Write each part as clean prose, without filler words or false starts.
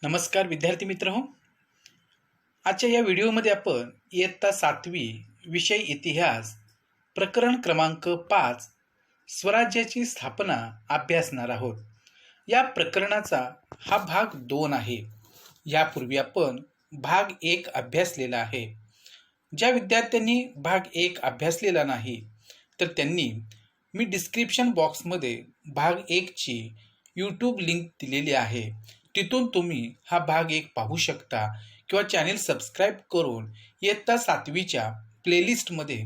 नमस्कार विद्यार्थी मित्र हो. आजच्या या व्हिडिओमध्ये आपण इयत्ता 7वी विषय इतिहास प्रकरण क्रमांक 5 स्वराज्याची स्थापना अभ्यासणार आहोत. या प्रकरणाचा हा भाग 2 आहे. यापूर्वी आपण भाग 1 अभ्यासलेला आहे. ज्या विद्यार्थ्यांनी भाग 1 अभ्यासलेला नाही तर त्यांनी मी डिस्क्रिप्शन बॉक्समध्ये भाग 1 ची यूट्यूब लिंक दिलेली आहे. तिथून तुम्ही हा भाग 1 पाहू शकता किंवा चॅनेल सबस्क्राईब करून इयत्ता 7वीच्या प्लेलिस्टमध्ये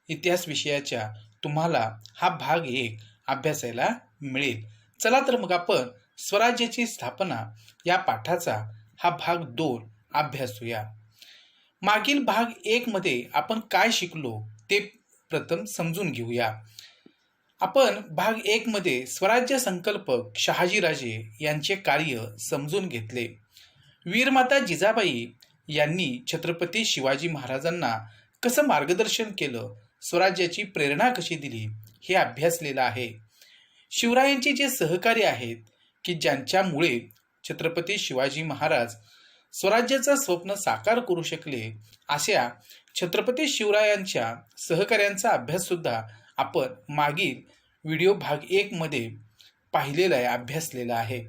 इतिहास विषयाच्या तुम्हाला हा भाग 1 अभ्यासायला मिळेल. चला तर मग आपण स्वराज्याची स्थापना या पाठाचा हा भाग 2 अभ्यासूया. मागील भाग 1 मध्ये आपण काय शिकलो ते प्रथम समजून घेऊया. आपण भाग 1 मध्ये स्वराज्य संकल्पक शहाजीराजे यांचे कार्य समजून घेतले. वीरमाता जिजाबाई यांनी छत्रपती शिवाजी महाराजांना कसं मार्गदर्शन केलं, स्वराज्याची प्रेरणा कशी दिली हे अभ्यासलेलं आहे. शिवरायांचे जे सहकारी आहेत की ज्यांच्यामुळे छत्रपती शिवाजी महाराज स्वराज्याचं स्वप्न साकार करू शकले, अशा छत्रपती शिवरायांच्या सहकार्यांचा अभ्यास सुद्धा आपण मागील व्हिडिओ भाग 1 मध्ये पाहिलेला आहे, अभ्यासलेला आहे.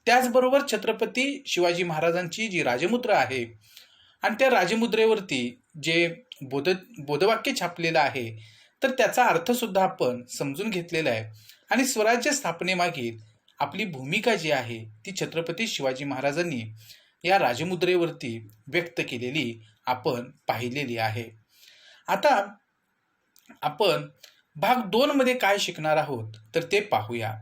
त्याचबरोबर छत्रपती शिवाजी महाराजांची जी राजमुद्रा आहे आणि त्या राजमुद्रेवरती जे बोधवाक्य छापलेलं आहे तर त्याचा अर्थ सुद्धा आपण समजून घेतलेला आहे. आणि स्वराज्य स्थापनेमागील आपली भूमिका जी आहे ती छत्रपती शिवाजी महाराजांनी या राजमुद्रेवरती व्यक्त केलेली आपण पाहिलेली आहे. आता आपण भाग 2 मध्ये काय शिकणार आहोत तर ते पाहूया.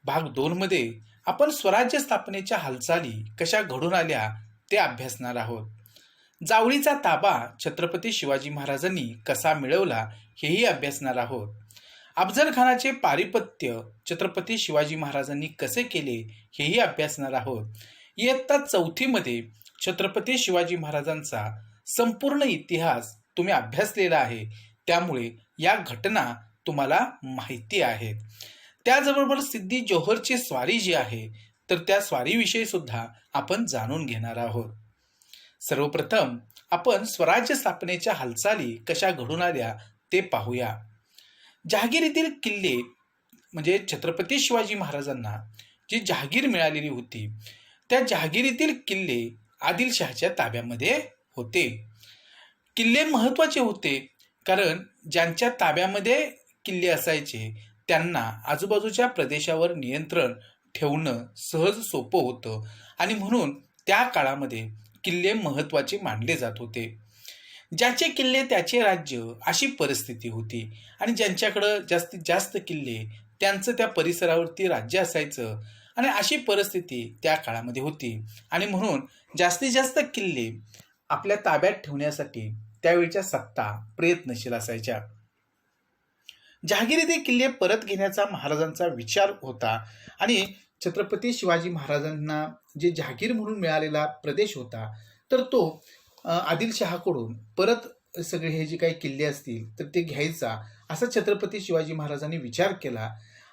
भाग 2 मध्ये आपण स्वराज्य स्थापनेच्या हालचाली कशा घडून आल्या ते अभ्यासणार आहोत. जावळीचा ताबा छत्रपती शिवाजी महाराजांनी कसा मिळवला हेही अभ्यासणार आहोत. अफजल खानाचे पारिपत्य छत्रपती शिवाजी महाराजांनी कसे केले हेही अभ्यासणार आहोत. इयत्ता 4थी मध्ये छत्रपती शिवाजी महाराजांचा संपूर्ण इतिहास तुम्ही अभ्यासलेला आहे, त्यामुळे या घटना तुम्हाला माहिती आहेत. त्याचबरोबर सिद्दी जोहरची स्वारी जी आहे तर त्या स्वारीविषयी सुद्धा आपण जाणून घेणार आहोत. सर्वप्रथम आपण स्वराज्य स्थापनेच्या हालचाली कशा घडून आल्या ते पाहूया. जहागिरीतील किल्ले म्हणजे छत्रपती शिवाजी महाराजांना जी जहागीर मिळालेली होती त्या जहागिरीतील किल्ले आदिलशहाच्या ताब्यामध्ये होते. किल्ले महत्त्वाचे होते कारण ज्यांच्या ताब्यामध्ये किल्ले असायचे त्यांना आजूबाजूच्या प्रदेशावर नियंत्रण ठेवणं सहज सोपं होतं आणि म्हणून त्या काळामध्ये किल्ले महत्त्वाचे मानले जात होते. ज्याचे किल्ले त्याचे राज्य अशी परिस्थिती होती आणि ज्यांच्याकडं जास्तीत जास्त किल्ले त्यांचं त्या परिसरावरती राज्य असायचं आणि अशी परिस्थिती त्या काळामध्ये होती आणि म्हणून जास्तीत जास्त किल्ले आपल्या ताब्यात ठेवण्यासाठी त्यावेळच्या सत्ता प्रयत्नशील असायच्या. जहागिरी ते किल्ले परत घेण्याचा महाराजांचा विचार होता आणि छत्रपती शिवाजी महाराजांना जे जहागीर म्हणून मिळालेला प्रदेश होता तर तो आदिलशहाकडून परत सगळे हे जे काही किल्ले असतील तर ते घ्यायचा असा छत्रपती शिवाजी महाराजांनी विचार केला.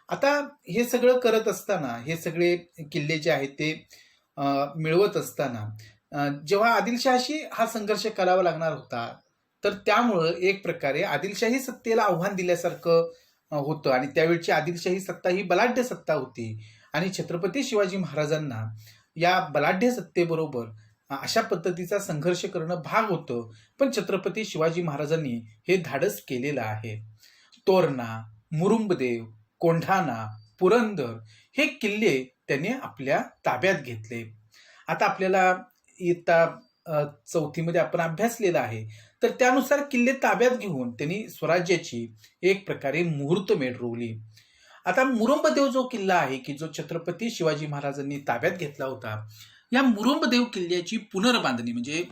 आता हे सगळं करत असताना हे सगळे किल्ले जे आहेत ते मिळवत असताना जेव्हा आदिलशहाशी हा संघर्ष करावा लागणार होता तर त्यामुळं एक प्रकारे आदिलशाही सत्तेला आव्हान दिल्यासारखं होतं आणि त्यावेळची आदिलशाही सत्ता ही बलाढ्य सत्ता होती आणि छत्रपती शिवाजी महाराजांना या बलाढ्य सत्तेबरोबर अशा पद्धतीचा संघर्ष करणं भाग होतं. पण छत्रपती शिवाजी महाराजांनी हे धाडस केलेलं आहे. तोरणा, मुरुंबदेव, कोंढाणा, पुरंदर हे किल्ले त्यांनी आपल्या ताब्यात घेतले. आता आपल्याला इयत्ता 4थी मध्ये आपण अभ्यासलेलं आहे तर त्यानुसार किल्ले ताब्यात घेऊन त्यांनी स्वराज्याची एक प्रकारे मुहूर्तमेढ रोवली. आता मुरुंबदेव जो किल्ला आहे की जो छत्रपती शिवाजी महाराजांनी ताब्यात घेतला होता, या मुरुंबदेव किल्ल्याची पुनर्बांधणी म्हणजे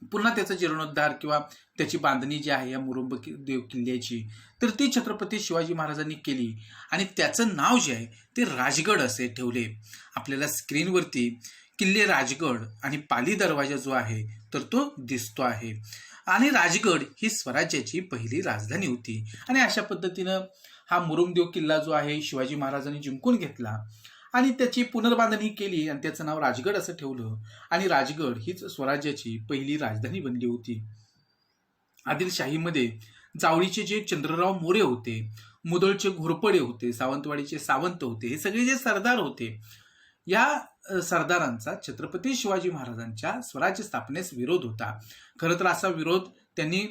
पुन्हा त्याचा जीर्णोद्धार किंवा त्याची बांधणी जी आहे या मुरुंबदेव किल्ल्याची तर ती छत्रपती शिवाजी महाराजांनी केली आणि त्याचं नाव जे आहे ते राजगड असे ठेवले. आपल्याला स्क्रीनवरती किल्ले राजगड आणि पाली दरवाजा जो आहे तर तो दिसतो आहे. आणि राजगड ही स्वराज्याची पहिली राजधानी होती आणि अशा पद्धतीनं हा मुरुंबदेव किल्ला जो आहे शिवाजी महाराजांनी जिंकून घेतला आणि त्याची पुनर्बांधणी केली आणि त्याचं नाव राजगड असं ठेवलं आणि राजगड हीच स्वराज्याची पहिली राजधानी बनली होती. आदिलशाहीमध्ये जावळीचे जे चंद्रराव मोरे होते, मुधोळचे घोरपडे होते, सावंतवाडीचे सावंत होते, हे सगळे जे सरदार होते, या सरदारांचा छत्रपती शिवाजी महाराजांच्या स्वराज्य स्थापनेस विरोध होता. खरं तर असा विरोध त्यांनी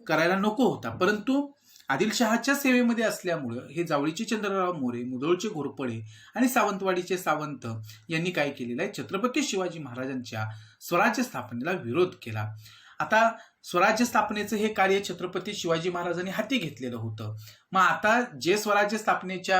करायला नको होता, परंतु आदिलशहाच्या सेवेमध्ये असल्यामुळं हे जावळीचे चंद्रराव मोरे, मुधोळचे घोरपडे आणि सावंतवाडीचे सावंत यांनी काय केलेलं आहे, छत्रपती शिवाजी महाराजांच्या स्वराज्य स्थापनेला विरोध केला. आता स्वराज्य स्थापनेचं हे कार्य छत्रपती शिवाजी महाराजांनी हाती घेतलेलं होतं. मग आता जे स्वराज्य स्थापनेच्या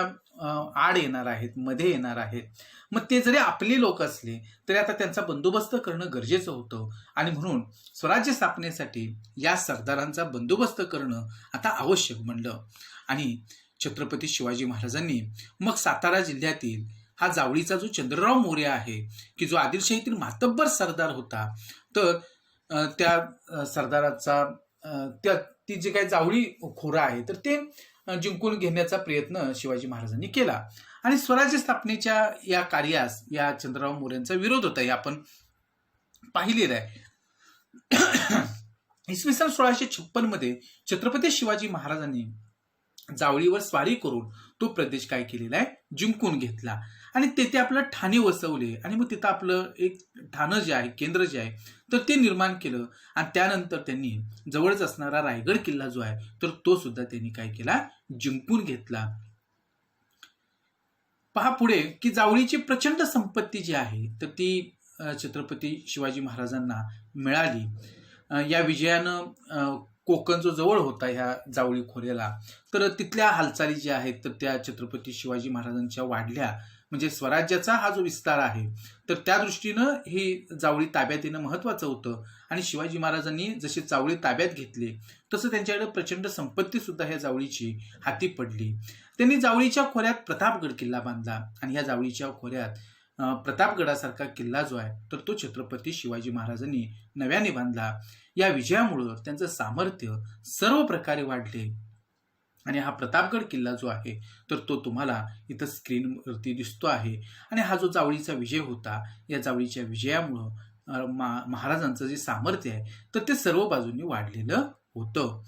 आड येणार आहेत, मध्ये येणार आहेत, मग ते जरी आपले लोक असले तरी आता त्यांचा बंदोबस्त करणं गरजेचं होतं आणि म्हणून स्वराज्य स्थापनेसाठी या सरदारांचा बंदोबस्त करणं आता आवश्यक बनलं. आणि छत्रपती शिवाजी महाराजांनी मग सातारा जिल्ह्यातील हा जावळीचा जो चंद्रराव मोरे आहे, की जो आदिलशाहीतील मातब्बर सरदार होता, तर त्या सरदाराचा ती जे काही जावळी खोरं आहे तर ते जिंकून घेण्याचा प्रयत्न शिवाजी महाराजांनी केला आणि स्वराज्य स्थापनेच्या या कार्यास या चंद्रराव मोरेंचा विरोध होता, हे आपण पाहिलेलं आहे. इसवी सन 1656 मध्ये छत्रपती शिवाजी महाराजांनी जावळीवर स्वारी करून तो प्रदेश काय केलेला आहे, जिंकून घेतला आणि तेथे आपलं ठाणे वसवले आणि मग तिथं आपलं एक ठाणं जे आहे, केंद्र जे आहे, तर ते निर्माण केलं आणि त्यानंतर त्यांनी जवळच असणारा रायगड किल्ला जो आहे तर तो सुद्धा त्यांनी काय केला, जिंकून घेतला. पहा पुढे की जावळीची प्रचंड संपत्ती जी आहे तर ती छत्रपती शिवाजी महाराजांना मिळाली. या विजयानं कोकण जो जवळ होता ह्या जावळी खोऱ्याला, तर तिथल्या हालचाली ज्या आहेत तर त्या छत्रपती शिवाजी महाराजांच्या वाढल्या. म्हणजे स्वराज्याचा हा जो विस्तार आहे तर त्या दृष्टीनं ही जावळी ताब्यात येणं महत्वाचं होतं आणि शिवाजी महाराजांनी जशी जावळी ताब्यात घेतली तसं त्यांच्याकडे प्रचंड संपत्ती सुद्धा ह्या जावळीची हाती पडली. त्यांनी जावळीच्या खोऱ्यात प्रतापगड किल्ला बांधला आणि ह्या जावळीच्या खोऱ्यात प्रतापगडासारखा किल्ला जो आहे तर तो छत्रपती शिवाजी महाराजांनी नव्याने बांधला. या विजयामुळं त्यांचं सामर्थ्य सर्व प्रकारे वाढले आणि हा प्रतापगड किल्ला जो आहे तर तो तुम्हाला इथं स्क्रीनवरती दिसतो आहे. आणि हा जो जावळीचा विजय होता, या जावळीच्या विजयामुळं महाराजांचं जे सामर्थ्य आहे तर ते सर्व बाजूंनी वाढलेलं होतं.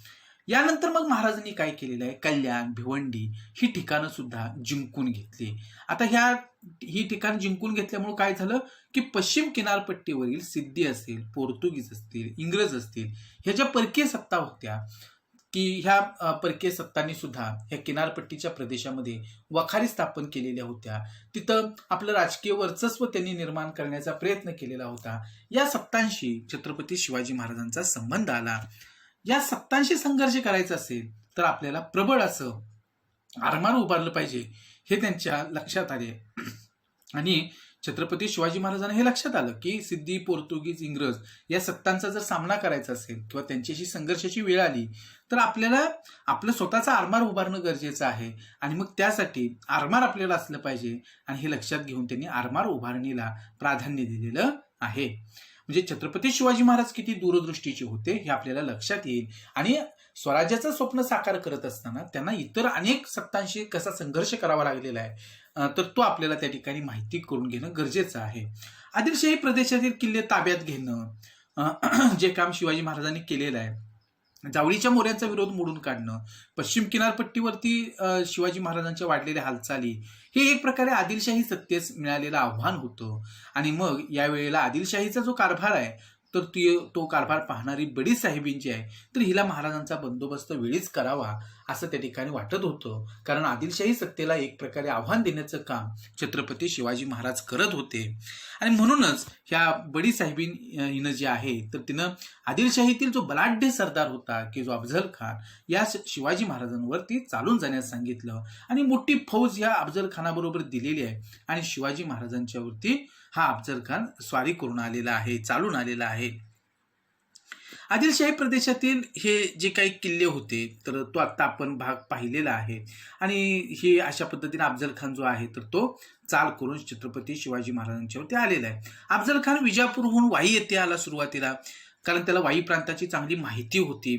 यानंतर मग महाराजांनी काय केलेलं आहे, कल्याण, भिवंडी ही ठिकाणं सुद्धा जिंकून घेतली. आता ही ठिकाण जिंकून घेतल्यामुळे काय झालं की पश्चिम किनारपट्टीवरील सिद्धी असेल, पोर्तुगीज असतील, इंग्रज असतील, ह्या ज्या परकीय सत्ता होत्या की ह्या परकीय सत्तांनी सुद्धा ह्या किनारपट्टीच्या प्रदेशामध्ये वखारी स्थापन केलेल्या होत्या. तिथं आपलं राजकीय वर्चस्व त्यांनी निर्माण करण्याचा प्रयत्न केलेला होता. या सत्तांशी छत्रपती शिवाजी महाराजांचा संबंध आला. या सत्तांशी संघर्ष करायचा असेल तर आपल्याला प्रबळ असं आरमार उभारलं पाहिजे, हे त्यांच्या लक्षात आले. आणि छत्रपती शिवाजी महाराजांना हे लक्षात आलं की सिद्धी, पोर्तुगीज, इंग्रज या सत्तांचा जर सामना करायचा असेल किंवा त्यांच्याशी संघर्षाची वेळ आली तर आपल्याला आपलं स्वतःचा आरमार उभारणं गरजेचं आहे आणि मग त्यासाठी आरमार आपल्याला असलं पाहिजे. आणि हे लक्षात घेऊन त्यांनी आरमार उभारणीला प्राधान्य दिलेलं आहे. म्हणजे छत्रपती शिवाजी महाराज किती दूरदृष्टीचे होते हे आपल्याला लक्षात येईल. आणि स्वराज्याचं स्वप्न साकार करत असताना त्यांना इतर अनेक सत्तांशी कसा संघर्ष करावा लागलेला आहे तर तो आपल्याला त्या ठिकाणी माहिती करून घेणं गरजेचं आहे. आदिलशाही प्रदेशातील किल्ले ताब्यात घेणं जे काम शिवाजी महाराजांनी केलेलं आहे, जावळीच्या मोऱ्यांचा विरोध मोडून काढणं, पश्चिम किनारपट्टीवरती शिवाजी महाराजांच्या वाढलेल्या हालचाली, हे एक प्रकारे आदिलशाही सत्तेस मिळालेलं आव्हान होतं. आणि मग यावेळेला आदिलशाहीचा जो कारभार आहे तर तो कारभार पाहणारी बडी साहेबीन जी आहे तर हिला महाराजांचा बंदोबस्त वेळीच करावा असं त्या ठिकाणी वाटत होतं. कारण आदिलशाही सत्तेला एक प्रकारे आव्हान देण्याचं काम छत्रपती शिवाजी महाराज करत होते. आणि म्हणूनच ह्या बडी साहेबीन हिनं जे आहे तर तिनं आदिलशाहीतील जो बलाढ्य सरदार होता की जो अफझल खान, या शिवाजी महाराजांवरती चालून जाण्यास सांगितलं आणि मोठी फौज या अफझल खानाबरोबर दिलेली आहे. आणि शिवाजी महाराजांच्यावरती हा अफझल खान स्वारी करून आलेला आहे, चालून आलेला आहे. आदिलशाही प्रदेशातील हे जे काही किल्ले होते तर तो आता आपण भाग पाहिलेला आहे. आणि हे अशा पद्धतीने अफझल खान जो आहे तर तो चाल करून छत्रपती शिवाजी महाराजांच्यावरती आलेला आहे. अफझल खान विजापूरहून वाई येथे आला सुरुवातीला, कारण त्याला वाई प्रांताची चांगली माहिती होती.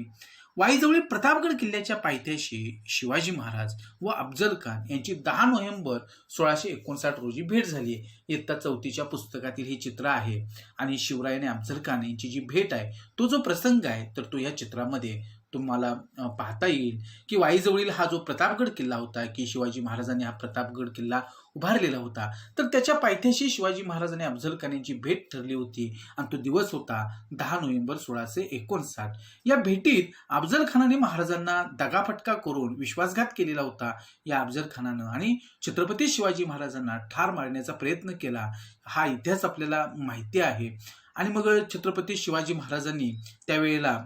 वाईजवळील प्रतापगड किल्ल्याच्या पायथ्याशी शिवाजी महाराज व अफजल खान यांची 10 नोव्हेंबर 1659 रोजी भेट झाली. इयत्ता 4थीच्या पुस्तकातील हे चित्र आहे आणि शिवराय आणि अफजल खान यांची जी भेट आहे तो जो प्रसंग आहे तर तो या चित्रामध्ये तुम्हाला पाहता येईल की वाईजवळील हा जो प्रतापगड किल्ला होता की शिवाजी महाराजांनी हा प्रतापगड किल्ला उभारलेला होता, तर त्याच्या पायथ्याशी शिवाजी महाराज आणि अफजल खान यांची भेट ठरली होती आणि तो दिवस होता 10 नोव्हेंबर 1659. या भेटीत अफजल खानाने महाराजांना दगाफटका करून विश्वासघात केलेला होता. या अफजल खानानं आणि छत्रपती शिवाजी महाराजांना ठार मारण्याचा प्रयत्न केला, हा इतिहास आपल्याला माहिती आहे. आणि मग छत्रपती शिवाजी महाराजांनी त्यावेळेला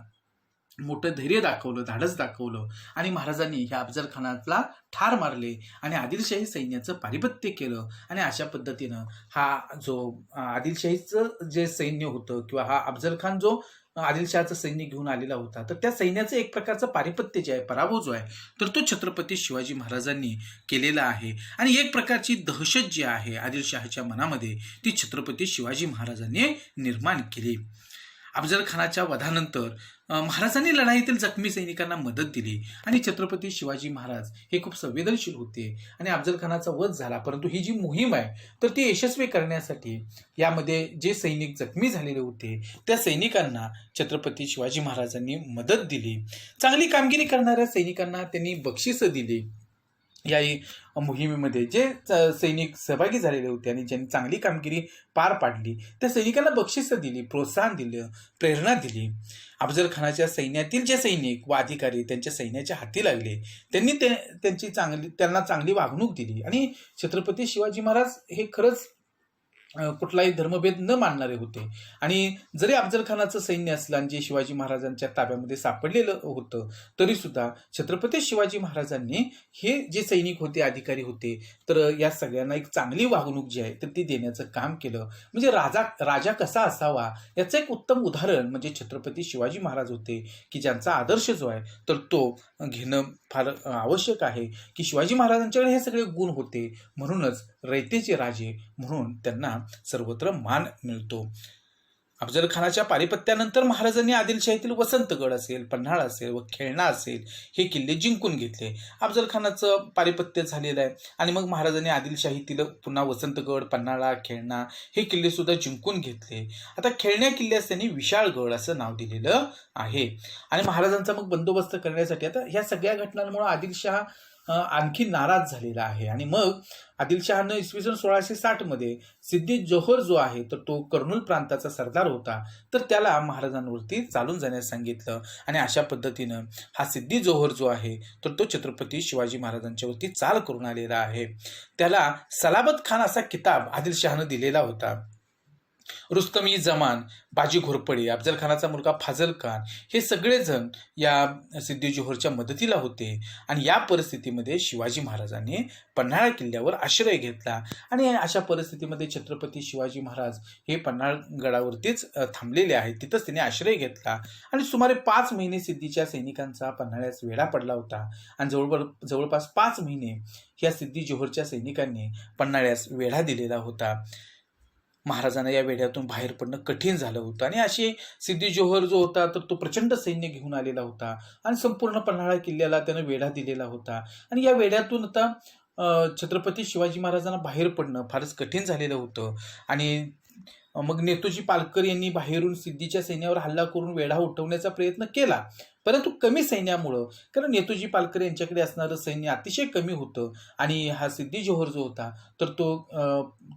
मोठं धैर्य दाखवलं, धाडस दाखवलं आणि महाराजांनी ह्या अफजल खानाला ठार मारले आणि आदिलशाही सैन्याचं पारिपत्य केलं. आणि अशा पद्धतीनं हा जो आदिलशाहीचं जे सैन्य होतं किंवा हा अफजल खान जो आदिलशहाचं सैन्य घेऊन आलेला होता, तर त्या सैन्याचं एक प्रकारचं पारिपत्य जे आहे, पराभव जो आहे, तर तो छत्रपती शिवाजी महाराजांनी केलेला आहे. आणि एक प्रकारची दहशत जी आहे आदिलशहाच्या मनामध्ये ती छत्रपती शिवाजी महाराजांनी निर्माण केली. अफजल खानाच्या वधानंतर महाराजांनी लढाईतील जखमी सैनिकांना मदत दिली आणि छत्रपती शिवाजी महाराज हे खूप संवेदनशील होते आणि अफजल खानाचा वध झाला. परंतु ही जी मोहीम आहे तर ती यशस्वी करण्यासाठी यामध्ये जे सैनिक जखमी झालेले होते त्या सैनिकांना छत्रपती शिवाजी महाराजांनी मदत दिली. चांगली कामगिरी करणाऱ्या सैनिकांना त्यांनी बक्षिसं दिली. या मोहिमेमध्ये जे सैनिक सहभागी झालेले होते आणि ज्यांनी चांगली कामगिरी पार पाडली त्या सैनिकांना बक्षिसं दिली, प्रोत्साहन दिलं, प्रेरणा दिली. अफजल खानाच्या सैन्यातील जे सैनिक व अधिकारी त्यांच्या सैन्याच्या हाती लागले, त्यांनी त्यांना चांगली वागणूक दिली. आणि छत्रपती शिवाजी महाराज हे खरंच कुठलाही धर्मभेद न मानणारे होते. आणि जरी अफजल खानाचं सैन्य असलं आणि जे शिवाजी महाराजांच्या ताब्यामध्ये सापडलेलं होतं तरी सुद्धा छत्रपती शिवाजी महाराजांनी हे जे सैनिक होते, अधिकारी होते, तर या सगळ्यांना एक चांगली वागणूक जी आहे तर ती देण्याचं काम केलं. म्हणजे राजा कसा असावा याचं एक उत्तम उदाहरण म्हणजे छत्रपती शिवाजी महाराज होते की ज्यांचा आदर्श जो आहे तर तो घेणं फार आवश्यक आहे. की शिवाजी महाराजांच्याकडे हे सगळे गुण होते, म्हणूनच रयतेचे राजे म्हणून त्यांना सर्वत्र मान मिळतो. अफजल खानाच्या पारिपत्यानंतर महाराजांनी आदिलशाहीतील वसंतगड असेल, पन्हाळा असेल व खेळणा असेल हे किल्ले जिंकून घेतले. अफजल खानाचं पारिपत्य झालेलं आहे आणि मग महाराजांनी आदिलशाहीतील पुन्हा वसंतगड, पन्हाळा, खेळणा हे किल्ले सुद्धा जिंकून घेतले. आता खेळण्या किल्ल्यास त्यांनी विशाळगड असं नाव दिलेलं आहे. आणि महाराजांचा मग बंदोबस्त करण्यासाठी आता ह्या सगळ्या घटनांमुळे आदिलशाह आणखी नाराज झालेला आहे. आणि मग आदिलशहानं इसवी सन 1660 सिद्दी जोहर जो आहे तर तो कर्नूल प्रांताचा सरदार होता, तर त्याला महाराजांवरती चालून जाण्यास सांगितलं. आणि अशा पद्धतीनं हा सिद्दी जोहर जो आहे तर तो छत्रपती शिवाजी महाराजांच्यावरती चाल करून आलेला आहे. त्याला सलाबत खान असा किताब आदिलशहानं दिलेला होता. रुस्तम ई जमान, बाजी घोरपडे, अफजल खानाचा मुलगा फाजल खान हे सगळेजण या सिद्दी जोहरच्या मदतीला होते. आणि या परिस्थितीमध्ये शिवाजी महाराजांनी पन्हाळा किल्ल्यावर आश्रय घेतला. आणि अशा परिस्थितीमध्ये छत्रपती शिवाजी महाराज हे पन्हाळगडावरतीच थांबलेले आहेत, तिथंच त्यांनी आश्रय घेतला. आणि सुमारे 5 महिने सिद्धीच्या सैनिकांचा पन्हाळ्यास वेढा पडला होता. आणि जवळपास 5 महिने या सिद्दी जोहरच्या सैनिकांनी पन्हाळ्यास वेढा दिलेला होता. महाराजांना या वेढ्यातून बाहेर पडणं कठीण झालं होतं. आणि अशी सिद्दी जोहर जो होता तर तो प्रचंड सैन्य घेऊन आलेला होता आणि संपूर्ण पन्हाळा किल्ल्याला त्यानं वेढा दिलेला होता. आणि या वेढ्यातून आता छत्रपती शिवाजी महाराजांना बाहेर पडणं फारच कठीण झालेलं होतं. आणि मग नेतोजी पालकर यांनी बाहेरून सिद्धीच्या सैन्यावर हल्ला करून वेढा उठवण्याचा प्रयत्न केला, परंतु कमी सैन्यामुळं, कारण नेतोजी पालकर यांच्याकडे असणारं सैन्य अतिशय कमी होतं आणि हा सिद्दी जोहर जो होता तर तो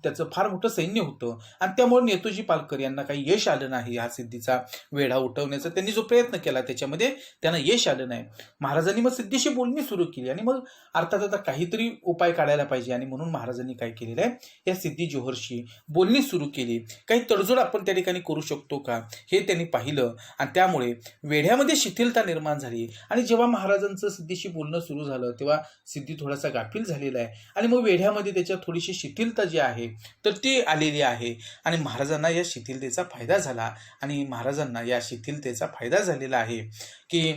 त्याचं फार मोठं सैन्य होतं आणि त्यामुळे नेतोजी पालकर यांना काही यश आलं नाही. हा सिद्धीचा वेढा उठवण्याचा त्यांनी जो प्रयत्न केला त्याच्यामध्ये त्यांना यश आलं नाही. महाराजांनी मग सिद्धीशी बोलणी सुरू केली आणि मग अर्थात आता काहीतरी उपाय काढायला पाहिजे आणि म्हणून महाराजांनी काय केलेलं आहे, या सिद्दी जोहरशी बोलणी सुरू केली. काही तडजोड आपण त्या ठिकाणी करू शकतो का हे त्यांनी पाहिलं आणि त्यामुळे वेढ्यामध्ये शिथिलता निर्माण झाली. आणि जेव्हा महाराजांचं सिद्धीशी बोलणं सुरू झालं तेव्हा सिद्धी थोडासा गाफील झालेला आहे आणि मग वेढ्यामध्ये त्याच्या थोडीशी शिथिलता जी आहे तर ती आलेली आहे. आणि महाराजांना या शिथिलतेचा फायदा झाला आणि महाराजांना या शिथिलतेचा फायदा झालेला आहे की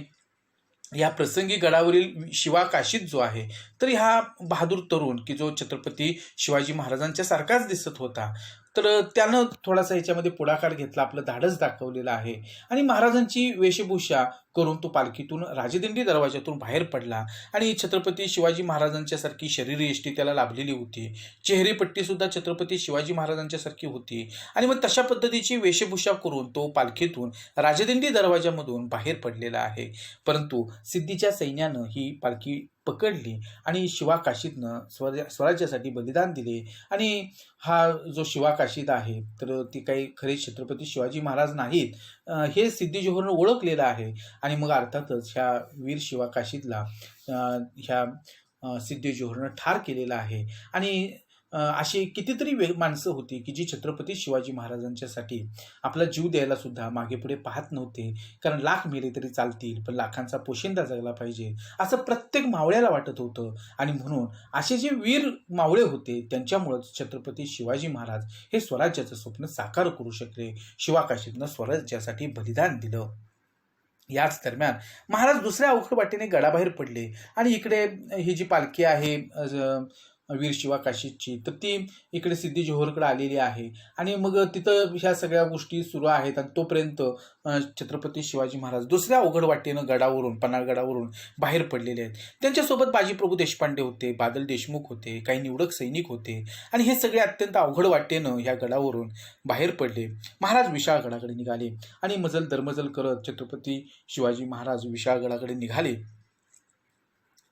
या प्रसंगी गडावरील शिवा काशीद जो आहे तर हा बहादूर तरुण की जो छत्रपती शिवाजी महाराजांच्या सारखाच दिसत होता, तर त्यानं थोडासा ह्याच्यामध्ये पुढाकार घेतला, आपलं धाडस दाखवलेलं आहे. आणि महाराजांची वेशभूषा करून तो पालखीतून राजदिंडी दरवाजातून बाहेर पडला आणि छत्रपती शिवाजी महाराजांच्या सारखी शरीरयष्टी त्याला लाभलेली होती. चेहरेपट्टी सुद्धा छत्रपती शिवाजी महाराजांच्या सारखी होती आणि मग तशा पद्धतीची वेशभूषा करून तो पालखीतून राजदिंडी दरवाजामधून बाहेर पडलेला आहे. परंतु सिद्धीच्या सैन्यानं ही पालखी पकडली आणि शिवाकाशीतनं स्वराज्यासाठी बलिदान दिले. आणि हा जो शिवाकाशीत आहे तर ते काही खरे छत्रपती शिवाजी महाराज नाहीत, हे सिद्धी जोहरनं ओळखलेलं आहे. आणि मग अर्थातच ह्या वीर शिवाकाशीतला ह्या सिद्धी जोहरनं ठार केलेला आहे. आणि अशी कितीतरी माणसं होती की जी छत्रपती शिवाजी महाराजांच्यासाठी आपला जीव द्यायला सुद्धा मागे पुढे पाहत नव्हते. कारण लाख मेले तरी चालतील पण लाखांचा पोशिंदा जगला पाहिजे असं प्रत्येक मावळ्याला वाटत होतं. आणि म्हणून असे जे वीर मावळे होते त्यांच्यामुळंच छत्रपती शिवाजी महाराज हे स्वराज्याचं स्वप्न साकार करू शकले. शिवाकाशीतनं स्वराज्यासाठी बलिदान दिलं. याच दरम्यान महाराज दुसऱ्या अवघड वाटेने गडाबाहेर पडले आणि इकडे ही जी पालखी आहे वीर शिवाकाशीची तर ती इकडे सिद्धी जोहरकडे आलेली आहे. आणि मग तिथं ह्या सगळ्या गोष्टी सुरू आहेत आणि तोपर्यंत छत्रपती शिवाजी महाराज दुसऱ्या अवघड वाटेनं गडावरून पन्हाळगडावरून बाहेर पडलेले आहेत. त्यांच्यासोबत बाजीप्रभू देशपांडे होते, बादल देशमुख होते, काही निवडक सैनिक होते आणि हे सगळे अत्यंत अवघड वाटेनं ह्या गडावरून बाहेर पडले. महाराज विशाळगडाकडे निघाले आणि मजल दरमजल करत छत्रपती शिवाजी महाराज विशाळगडाकडे निघाले.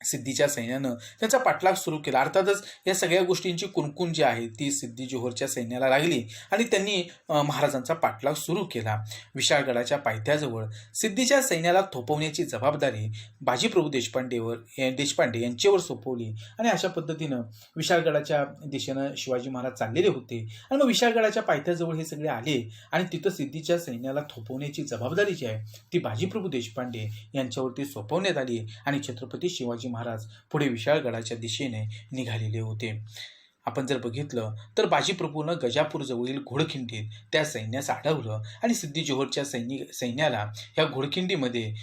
सिद्धीच्या सैन्यानं त्यांचा पाठलाग सुरू केला. अर्थातच या सगळ्या गोष्टींची कुणकुण जी आहे ती सिद्धी जोहरच्या सैन्याला लागली आणि त्यांनी महाराजांचा पाठलाग सुरू केला. विशाळगडाच्या पायथ्याजवळ सिद्धीच्या सैन्याला थोपवण्याची जबाबदारी बाजीप्रभू देशपांडे यांच्यावर सोपवली. आणि अशा पद्धतीनं विशाळगडाच्या दिशेनं शिवाजी महाराज चाललेले होते आणि मग विशाळगडाच्या पायथ्याजवळ हे सगळे आले आणि तिथं सिद्धीच्या सैन्याला थोपवण्याची जबाबदारी जी आहे ती बाजीप्रभू देशपांडे यांच्यावरती सोपवण्यात आली आणि छत्रपती शिवाजी महाराज पुढे विशाळगडाच्या दिशेने निघालेले होते. आपण जर बघितलं तर बाजीप्रभूनं गजापूर जवळील घोडखिंडीत त्या सैन्यास अडवलं आणि सिद्धी जोहरच्या सैन्याला ह्या घोडखिंडीमध्ये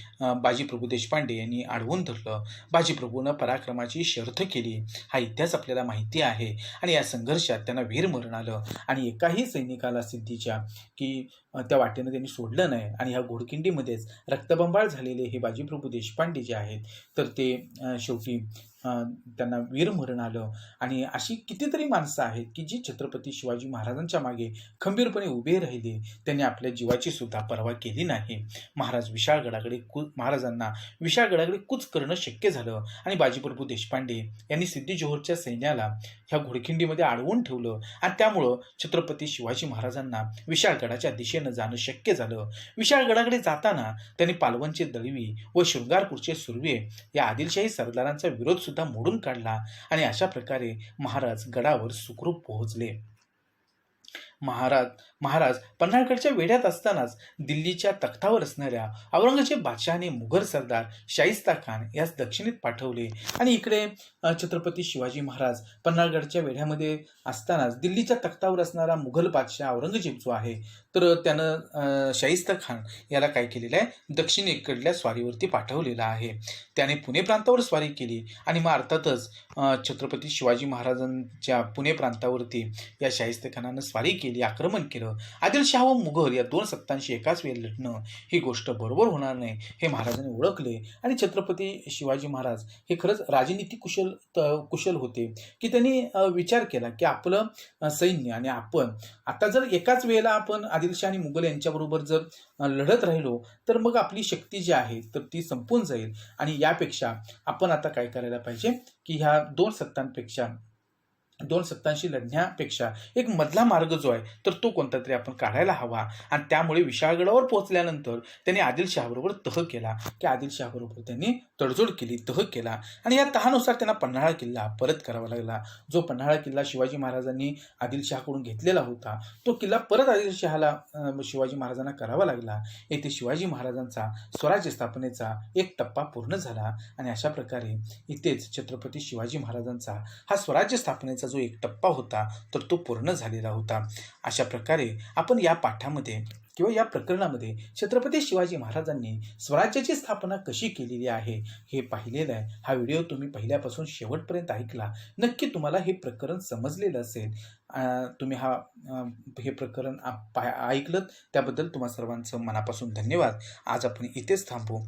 बाजीप्रभू देशपांडे यांनी अडवून धरलं. बाजीप्रभूनं पराक्रमाची शर्थ केली हा इतिहास आपल्याला माहिती आहे. आणि या संघर्षात त्यांना वीरमरण आलं आणि एकाही सैनिकाला सिद्धीच्या की त्या वाटेनं त्यांनी सोडलं नाही. आणि ह्या घोडखिंडीमध्येच रक्तबंबाळ झालेले हे बाजीप्रभू देशपांडे जे आहेत तर ते शेवटी त्यांना वीरमरण आलं. आणि अशी कितीतरी माणसं आहेत की जी छत्रपती शिवाजी महाराजांच्या मागे खंबीरपणे उभे राहिले. त्यांनी आपल्या जीवाची सुद्धा पर्वा केली नाही. महाराजांना विशाळगडाकडे कूच करणं शक्य झालं आणि बाजीप्रभू देशपांडे यांनी सिद्धी जोहरच्या सैन्याला ह्या घोडखिंडीमध्ये अडवून ठेवलं आणि त्यामुळं छत्रपती शिवाजी महाराजांना विशाळगडाच्या दिशेनं जाणं शक्य झालं. विशाळगडाकडे जाताना त्यांनी पालवनचे दळवी व शृंगारपूरचे सुर्वे या आदिलशाही सरदारांचा विरोध सुद्धा मोडून काढला आणि अशा प्रकारे महाराज गडावर सुखरूप पोहोचले. महाराज पन्हाळगडच्या वेढ्यात असतानाच दिल्लीच्या तख्तावर असणाऱ्या औरंगजेब बादशहाने मुघल सरदार शाहिस्ता खान यास दक्षिणेत पाठवले. आणि इकडे छत्रपती शिवाजी महाराज पन्हाळगडच्या वेढ्यामध्ये असतानाच दिल्लीच्या तख्तावर असणारा मुघल बादशाह औरंगजेब जो आहे तर त्यानं शाहिस्ता खान याला काय केलेलं आहे, दक्षिणेकडल्या स्वारीवरती पाठवलेला आहे. त्याने पुणे प्रांतावर स्वारी केली आणि मग अर्थातच छत्रपती शिवाजी महाराजांच्या पुणे प्रांतावरती या शाहिस्ता खानानं स्वारी केली, आक्रमण केलं. आदिलशाह व मुघल या दोन सत्तांशी एकाच वेळी लढणं ही गोष्ट बरोबर होणार नाही हे महाराजांनी ओळखले. आणि छत्रपती शिवाजी महाराज हे खरंच राजनीती कुशल होते की त्यांनी विचार केला की आपलं सैन्य आणि आपण आता जर एकाच वेळेला आपण आदिलशाह आणि मुघल यांच्याबरोबर जर लढत राहिलो तर मग आपली शक्ती जी आहे तर ती संपून जाईल. आणि यापेक्षा आपण आता काय करायला पाहिजे की ह्या दोन सत्तांशी लढण्यापेक्षा एक मधला मार्ग जो आहे तर तो कोणता तरी आपण काढायला हवा. आणि त्यामुळे विशाळगडावर पोहोचल्यानंतर त्यांनी आदिलशाहबरोबर तह केला की आदिलशाहबरोबर त्यांनी तडजोड केली, तह केला. आणि या तहानुसार त्यांना पन्हाळा किल्ला परत करावा लागला. जो पन्हाळा किल्ला शिवाजी महाराजांनी आदिलशाहकडून घेतलेला होता तो किल्ला परत आदिलशाहाला शिवाजी महाराजांना करावा लागला. येथे शिवाजी महाराजांचा स्वराज्य स्थापनेचा एक टप्पा पूर्ण झाला. आणि अशा प्रकारे इथेच छत्रपती शिवाजी महाराजांचा हा स्वराज्य स्थापनेचा जो एक टप्पा होता तर तो पूर्ण झालेला होता. अशा प्रकारे आपण या पाठामध्ये किंवा या प्रकरणामध्ये छत्रपती शिवाजी महाराजांनी स्वराज्याची स्थापना कशी केलेली आहे हे पाहिलेलं आहे. हा व्हिडिओ तुम्ही पहिल्यापासून शेवटपर्यंत ऐकला. नक्की तुम्हाला हे प्रकरण समजलेलं असेल. तुम्ही हे प्रकरण ऐकलं त्याबद्दल तुम्हा सर्वांचं मनापासून धन्यवाद. आज आपण इथेच थांबू.